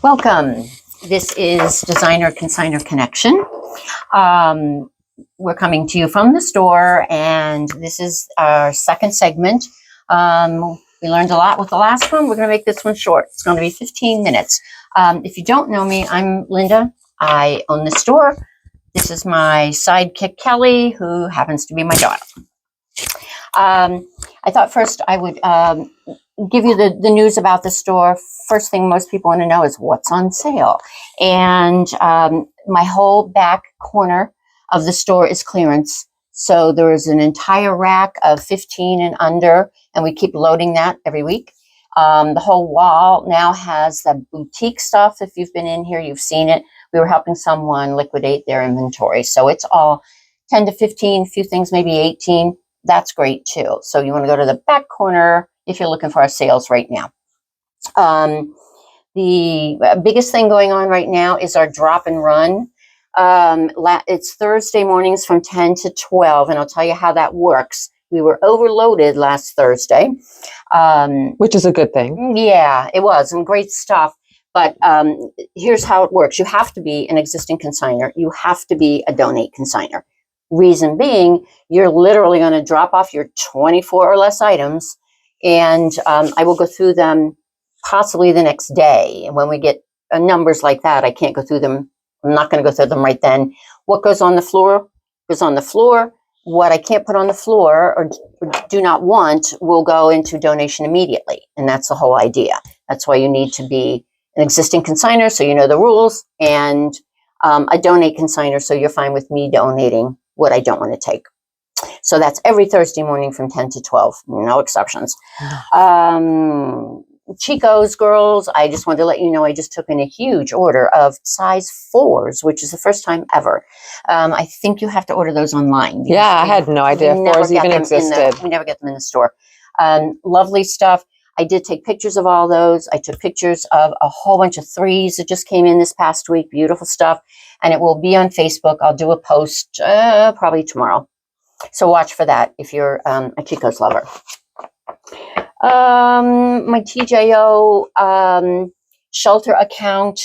Welcome. This is Designer Consignor Connection. We're coming to you from the store, and this is our second segment. We learned a lot with the last one. We're going to make this one short. It's going to be 15 minutes. If you don't know me, I'm Linda. I own the store. This is my sidekick, Kelly, who happens to be my daughter. I thought first I would give you the news about the store. First thing most people want to know is what's on sale. And my whole back corner of the store is clearance. So there is an entire rack of 15 and under, and we keep loading that every week. The whole wall now has the boutique stuff. If you've been in here, you've seen it. We were helping someone liquidate their inventory. So it's all 10 to 15, a few things, maybe 18. That's great too. So you want to go to the back corner if you're looking for our sales right now. The biggest thing going on right now is our drop and run. It's Thursday mornings from 10 to 12, and I'll tell you how that works. We were overloaded last Thursday. Which is a good thing. Yeah, it was, and great stuff. But here's how it works. You have to be an existing consignor. You have to be a donate consignor. Reason being, you're literally going to drop off your 24 or less items, and I will go through them possibly the next day. And when we get numbers like that, I can't go through them. I'm not going to go through them right then. What goes on the floor goes on the floor. What I can't put on the floor or do not want will go into donation immediately. And that's the whole idea. That's why you need to be an existing consignor so you know the rules, and a donate consignor so you're fine with me donating what I don't want to take. So that's every Thursday morning from 10 to 12, no exceptions. Chico's girls, I just wanted to let you know I just took in a huge order of size 4s, which is the first time ever. I think you have to order those online. Yeah, I had no idea 4s even existed. We never get them in the store. Lovely stuff. I did take pictures of all those. I took pictures of a whole bunch of 3s that just came in this past week. Beautiful stuff. And it will be on Facebook. I'll do a post probably tomorrow. So watch for that if you're a Chico's lover. My TJO shelter account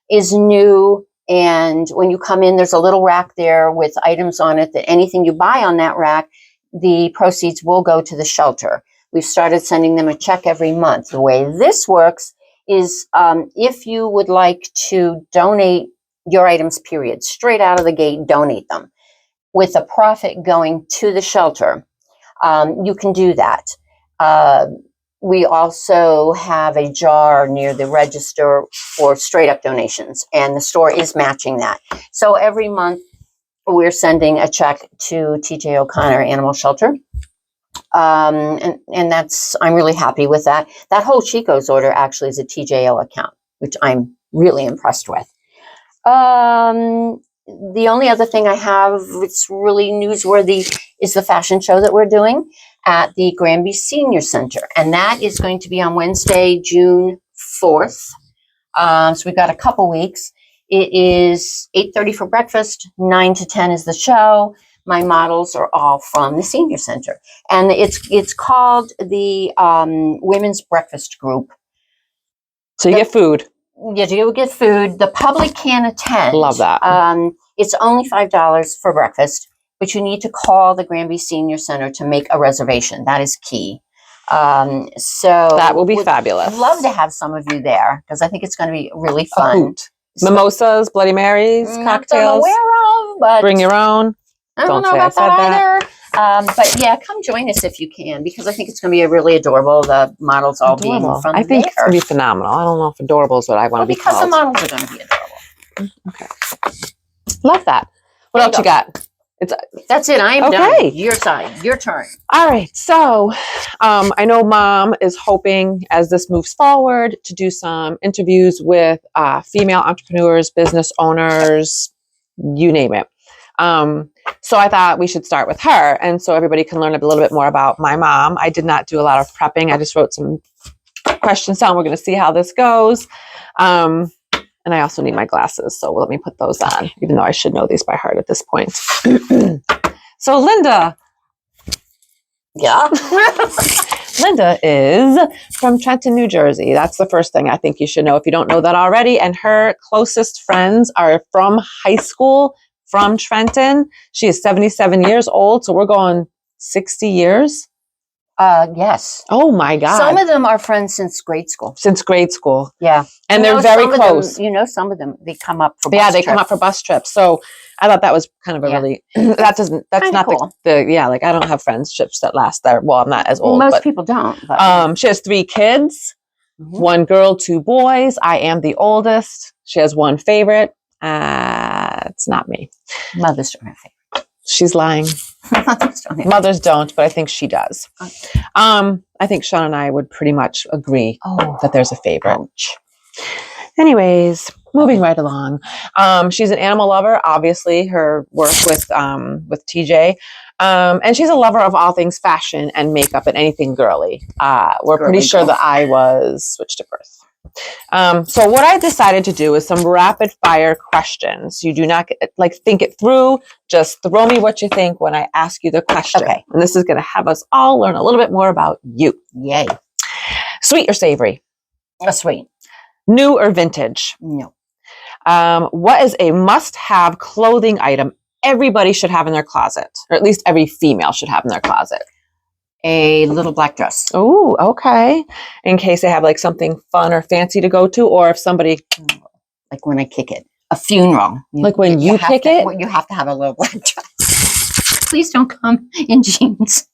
is new. And when you come in, there's a little rack there with items on it that anything you buy on that rack, the proceeds will go to the shelter. We've started sending them a check every month. The way this works is if you would like to donate your items, period, straight out of the gate, donate them with a profit going to the shelter, you can do that. We also have a jar near the register for straight up donations, and the store is matching that. So every month we're sending a check to TJ O'Connor Animal Shelter. And that's, I'm really happy with that. That whole Chico's order actually is a TJO account, which I'm really impressed with. The only other thing I have, it's really newsworthy, is the fashion show that we're doing at the Granby Senior Center. And that is going to be on Wednesday, June 4th. So we've got a couple weeks. It is 8:30 for breakfast, 9 to 10 is the show. My models are all from the Senior Center. And it's called the Women's Breakfast Group. So you get food. Yeah, you get food. The public can attend. Love that. It's only $5 for breakfast, but you need to call the Granby Senior Center to make a reservation. That is key. So that will be fabulous. I'd love to have some of you there because I think it's going to be really fun. Mimosas, Bloody Marys, cocktails. Not that I'm aware of, but bring your own. I don't know about that either. But yeah, come join us if you can, because I think it's going to be really adorable. The models all being from I think it's going to be phenomenal. I don't know if adorable is what I want to be called. Because the models are going to be adorable. Okay. Love that. What else you got? That's it. I am done. Your side. Your turn. All right. So I know Mom is hoping, as this moves forward, to do some interviews with female entrepreneurs, business owners, you name it. So I thought we should start with her. And so everybody can learn a little bit more about my mom. I did not do a lot of prepping. I just wrote some questions down. We're going to see how this goes. And I also need my glasses. So let me put those on, even though I should know these by heart at this point. So Linda. Yeah. Linda is from Trenton, New Jersey. That's the first thing I think you should know if you don't know that already. And her closest friends are from high school from Trenton. She is 77 years old, so we're going 60 years. Yes. Oh my God. Some of them are friends since grade school. Since grade school. Yeah. And You they're know, very some of close. them, some of them, they come up for bus Yeah, they come trips. up for bus trips. So I thought that was kind of a Yeah. really, that's Kinda not cool. like I don't have friendships that last there. Well, I'm not as old, Most but people don't. But, she has 3 kids, Mhm. 1 girl, 2 boys. I am the oldest. She has 1 favorite. It's not me. Mothers don't have She's lying. Mothers don't have Mothers don't, but I think she does. Okay. I think Sean and I would pretty much agree Oh, that there's a favorite. ouch. Anyways, moving right along. She's an animal lover, obviously, her work with TJ. And she's a lover of all things fashion and makeup and anything girly. We're pretty Girly sure girl. that I was switched at birth. So what I decided to do is some rapid fire questions. You do not think it through. Just throw me what you think when I ask you the question. Okay. And this is going to have us all learn a little bit more about you. Yay. Sweet or savory? Sweet. New or vintage? No. What is a must-have clothing item everybody should have in their closet, or at least every female should have in their closet? A little black dress. Oh, okay. In case they have like something fun or fancy to go to, or if somebody Like when I kick it. A funeral. Like when you have kick to- it? well, you have to have a little black dress. Please don't come in jeans.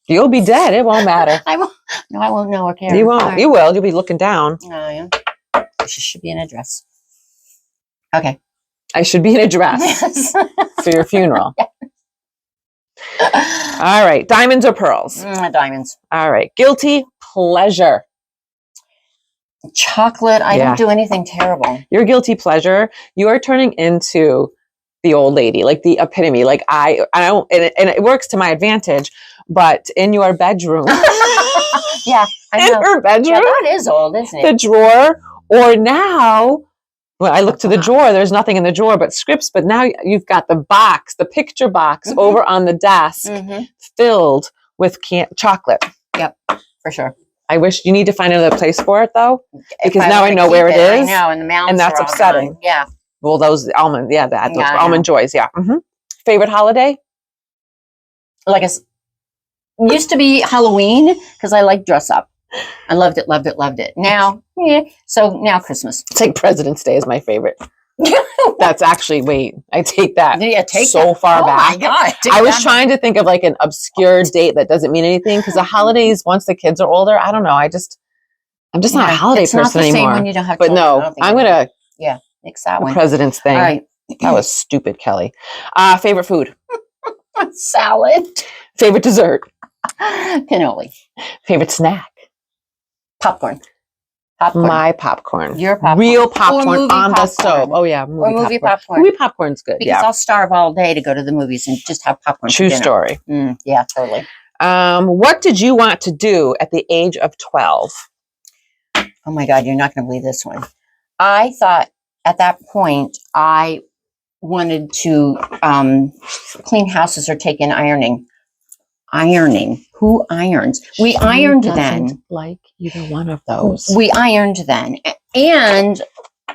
you'll be dead, it won't matter. I won't. No, I won't know or care. You won't. All right. You will. You'll be looking down. Oh, yeah. She should be in a dress. Okay. I should be in a dress Yes. for your funeral. All right. Diamonds or pearls? Diamonds. All right. Guilty pleasure. Chocolate. I Yeah. don't do anything terrible. Your guilty pleasure, you are turning into the old lady, like the epitome. Like I don't, and it works to my advantage, but in your bedroom, Yeah, I in know. her bedroom, Yeah, that is old, isn't the it? drawer, or now, when I look to the drawer, there's nothing in the drawer but scripts, but now you've got the box, the picture box Mhm. over on the desk Mm-hmm. filled with chocolate. For sure. I wish you need to find another place for it though, because If now I wanna know keep where it I is, know, and the mountains and that's are all upsetting. gone. Yeah. Well, those almond, those Yeah, I almond joys, yeah. Favorite holiday? Like used to be Halloween because I like dress up. I loved it, loved it, loved it. Now, so now Christmas. It's like President's Day is my favorite. That's actually, wait, I take that Yeah, take so far Oh back. my God. I was trying to think of like an obscure date that doesn't mean anything because the holidays, once the kids are older, I don't know. I'm just not a holiday it's not person the same anymore. when you don't have But children. I no, don't think I'm it going to is. Nix that the one. President's thing. All right. That was stupid, Kelly. Favorite food? Salad. Favorite dessert? Cannoli. Favorite snack? Popcorn. Popcorn. My popcorn. Your popcorn. Real Or popcorn movie on the popcorn. stove. Oh yeah, or movie popcorn. Movie popcorn's good. Because Yeah, I'll starve all day to go to the movies and just have popcorn. for true dinner. story. Yeah, totally. What did you want to do at the age of 12? Oh my God, you're not going to believe this one. I thought at that point I wanted to clean houses or take in ironing. Ironing. Who irons? We She ironed doesn't then. like either one of those. We ironed then. And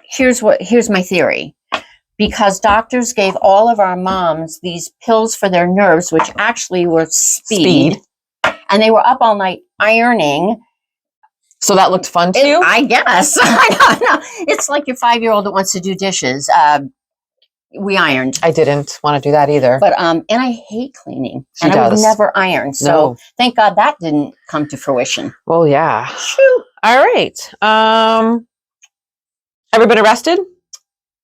here's my theory. Because doctors gave all of our moms these pills for their nerves, which actually were speed. And they were up all night ironing. So that looked fun to you? I guess. I don't know. It's like your 5-year-old that wants to do dishes. We ironed. I didn't want to do that either. But and I hate cleaning. She and I would does. never iron. So No. thank God that didn't come to fruition. Well, yeah. Phew. All right. Ever been arrested?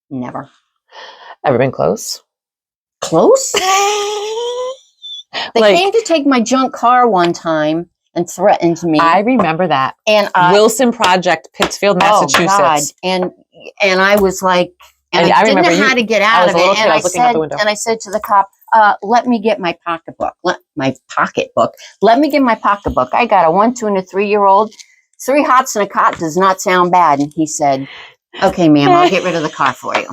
Never. Ever been close? Close? They Like, came to take my junk car one time and threatened me. I remember that. and I Wilson Project, Pittsfield, Massachusetts. And I was like, and And I I didn't remember know how to get I out was of a little it. kid, And I I was looking out said, the window. and I said to the cop, "Let me get my pocketbook. Let me get my pocketbook. I got a 1, 2, and a 3-year-old. 3 hots and a cot does not sound bad." And he said, Okay, ma'am, I'll get rid of the car for you.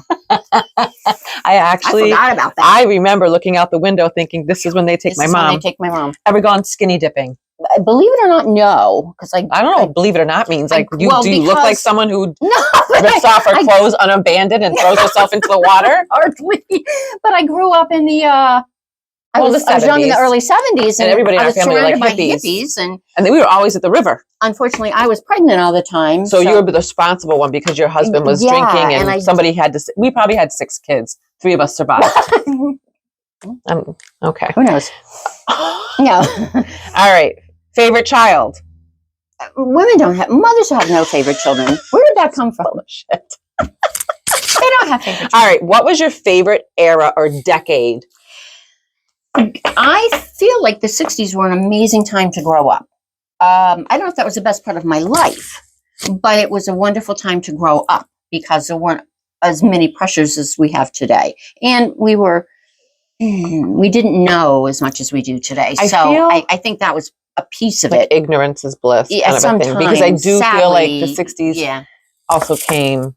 I forgot about that. I remember looking out the window thinking, this is when they take This my is when mom. they take my mom. Ever gone skinny dipping? Believe it or not, no. Because I don't know. Believe it or not means like, do you look like someone who no, rips off her clothes unabandoned and throws herself into the water? Hardly. But I grew up in the, I was young in the 70s. early 70s. And everybody in I our was family were surrounded like by hippies. And And then we were always at the river. unfortunately, I was pregnant all the time. So you were the responsible one because your husband was drinking and somebody had to, we probably had 6 kids. 3 of us survived. Okay. Who knows? Yeah. All right. Favorite child? Women mothers have no favorite children. Where did that come from? Oh, shit. They don't have favorite children. All right. What was your favorite era or decade? I feel like the 60s were an amazing time to grow up. I don't know if that was the best part of my life, but it was a wonderful time to grow up because there weren't as many pressures as we have today. And we didn't know as much as we do today. I think that was a piece of it. Ignorance is bliss. Yeah, kind of a thing. Because I do feel like the 60s also came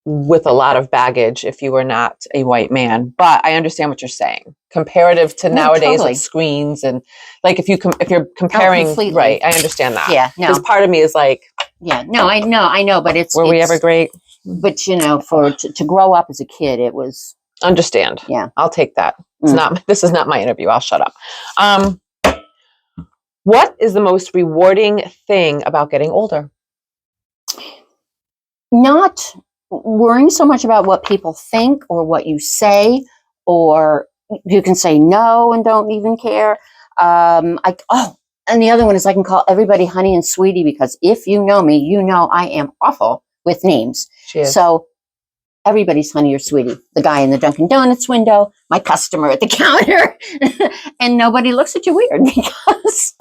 with a lot of baggage if you were not a white man. But I understand what you're saying. Comparative to nowadays with screens and like if you're comparing, right, I understand that. Yeah, no. Because part of me is like, yeah, no, I know, but we ever great? But to grow up as a kid, it was understand. Yeah, I'll take that. It's this is not my interview. I'll shut up. What is the most rewarding thing about getting older? Not worrying so much about what people think or what you say, or you can say no and don't even care. And the other one is I can call everybody honey and sweetie because if you know me, you know I am awful with names. So everybody's honey or sweetie. The guy in the Dunkin' Donuts window, my customer at the counter, and nobody looks at you weird because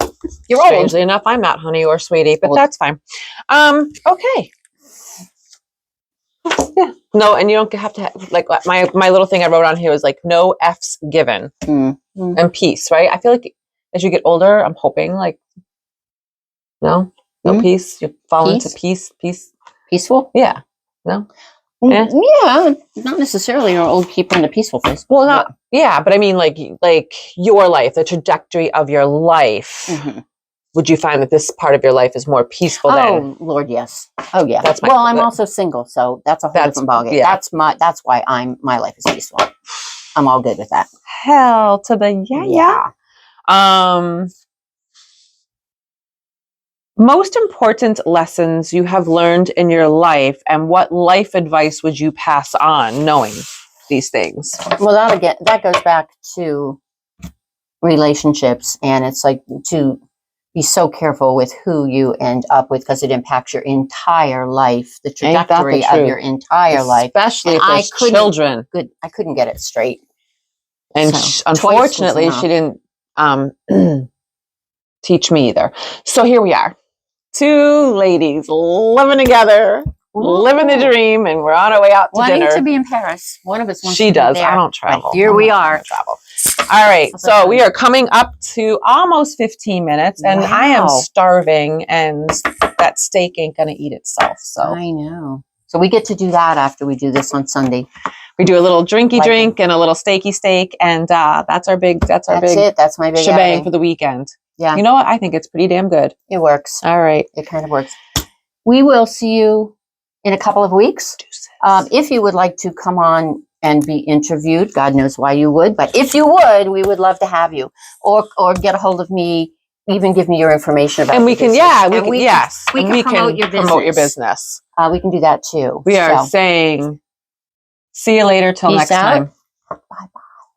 you're old. Strangely enough, I'm not honey or sweetie, but that's fine. Okay. Yeah. No, and you don't have to like my little thing I wrote on here was like no F's given and peace, right? I feel like as you get older, I'm hoping like no peace. You fall into peace. Peaceful? Yeah. No. Yeah, not necessarily an old keeper in a peaceful place. Well, not but I mean like your life, the trajectory of your life. Mm-hmm. Would you find that this part of your life is more peaceful than? Oh Lord, yes. Oh yeah. That's I'm also single, so that's a whole different ballgame. Yeah. That's why my life is peaceful. I'm all good with that. Hell to the yeah. Most important lessons you have learned in your life, and what life advice would you pass on knowing these things? Well, that goes back to relationships, and it's like to be so careful with who you end up with because it impacts your entire life, the trajectory of your entire life. Especially if there's children. I couldn't get it straight. And unfortunately, she didn't teach me either. So here we are. 2 ladies living together, living the dream, and we're on our way out to dinner. Wanting to be in Paris. One of us wants to be there. I don't travel. But here we are. Travel. All right. So we are coming up to almost 15 minutes, and I am starving, and that steak ain't going to eat itself. So I know. So we get to do that after we do this on Sunday. We do a little drinky drink and a little steaky steak, and that's my big That's my big shebang outing for the weekend. Yeah. You know what? I think it's pretty damn good. It works. All right. It kind of works. We will see you in a couple of weeks. If you would like to come on and be interviewed, God knows why you would, but if you would, we would love to have you. Or get a hold of me, even give me your information about we can promote your business. We can do that too. We are saying, see you later till next time.